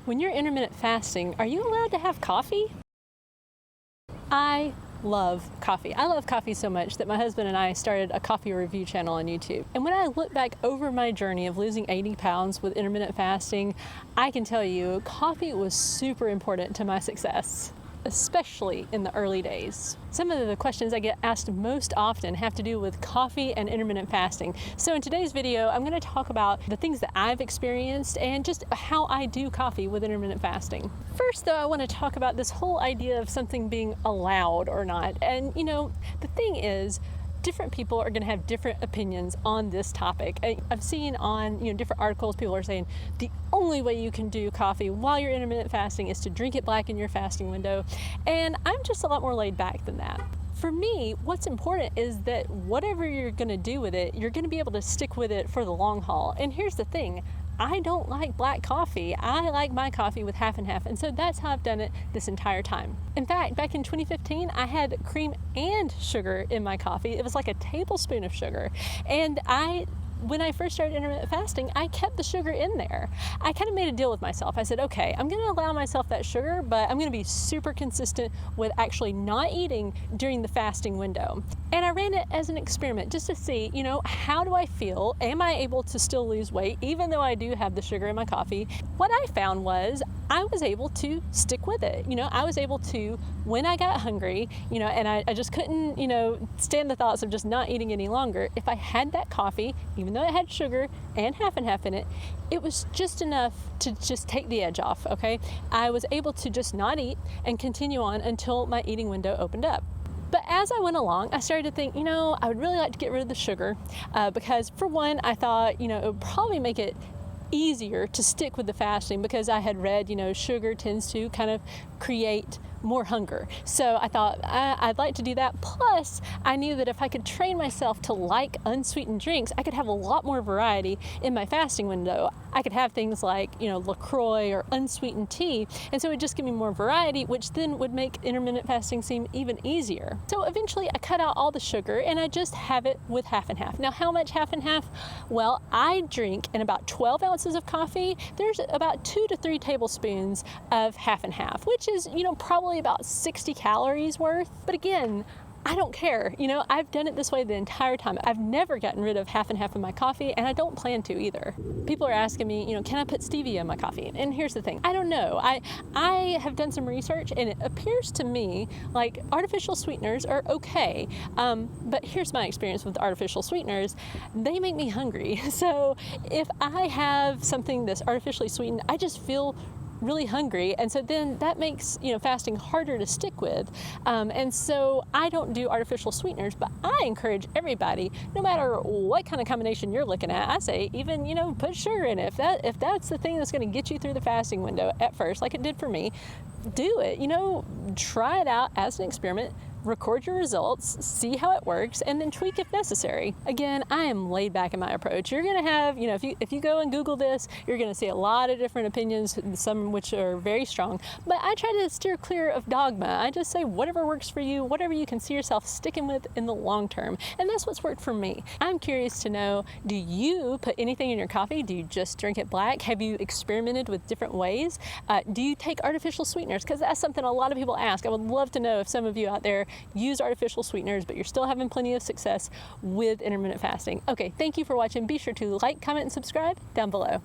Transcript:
When you're intermittent fasting, are you allowed to have coffee? I love coffee. I love coffee so much that my husband and I started a coffee review channel on YouTube. And when I look back over my journey of losing 80 pounds with intermittent fasting, I can tell you coffee was super important to my success, especially in the early days. Some of the questions I get asked most often have to do with coffee and intermittent fasting. So in today's video, I'm going to talk about the things that I've experienced and just how I do coffee with intermittent fasting. First though, I want to talk about this whole idea of something being allowed or not. And the thing is, different people are going to have different opinions on this topic. I've seen on different articles, people are saying the only way you can do coffee while you're intermittent fasting is to drink it black in your fasting window. And I'm just a lot more laid back than that. For me, what's important is that whatever you're going to do with it, you're going to be able to stick with it for the long haul. And here's the thing. I don't like black coffee. I like my coffee with half and half, and so that's how I've done it this entire time. In fact, back in 2015, I had cream and sugar in my coffee. It was like a tablespoon of sugar, and when I first started intermittent fasting, I kept the sugar in there. I kind of made a deal with myself. I said, okay, I'm going to allow myself that sugar, but I'm going to be super consistent with actually not eating during the fasting window. And I ran it as an experiment just to see, how do I feel? Am I able to still lose weight even though I do have the sugar in my coffee? What I found was I was able to stick with it. I was able to, when I got hungry, and I just couldn't, stand the thoughts of just not eating any longer. If I had that coffee, even though it had sugar and half in it, it was just enough to just take the edge off, okay? I was able to just not eat and continue on until my eating window opened up. But as I went along, I started to think, I would really like to get rid of the sugar because for one, I thought, it would probably make it easier to stick with the fasting because I had read, sugar tends to kind of create more hunger. So I thought I'd like to do that. Plus, I knew that if I could train myself to like unsweetened drinks, I could have a lot more variety in my fasting window. I could have things like, LaCroix or unsweetened tea. And so it would just give me more variety, which then would make intermittent fasting seem even easier. So eventually I cut out all the sugar and I just have it with half and half. Now, how much half and half? Well, I drink in about 12 ounces of coffee. There's about 2 to 3 tablespoons of half and half, which is, probably about 60 calories worth. But again, I don't care. I've done it this way the entire time. I've never gotten rid of half and half of my coffee, and I don't plan to either. People are asking me, can I put stevia in my coffee? And here's the thing. I don't know. I have done some research, and it appears to me like artificial sweeteners are okay. But here's my experience with artificial sweeteners. They make me hungry. So if I have something that's artificially sweetened, I just feel really hungry, and so then that makes fasting harder to stick with, and so I don't do artificial sweeteners. But I encourage everybody, no matter what kind of combination you're looking at, I say even put sugar in it. If that's the thing that's going to get you through the fasting window at first, like it did for me, do it. Try it out as an experiment. Record your results, see how it works, and then tweak if necessary. Again, I am laid back in my approach. You're gonna have, if you go and Google this, you're gonna see a lot of different opinions, some which are very strong, but I try to steer clear of dogma. I just say whatever works for you, whatever you can see yourself sticking with in the long term, and that's what's worked for me. I'm curious to know, do you put anything in your coffee? Do you just drink it black? Have you experimented with different ways? Do you take artificial sweeteners? Because that's something a lot of people ask. I would love to know if some of you out there use artificial sweeteners, but you're still having plenty of success with intermittent fasting. Okay, thank you for watching. Be sure to like, comment, and subscribe down below.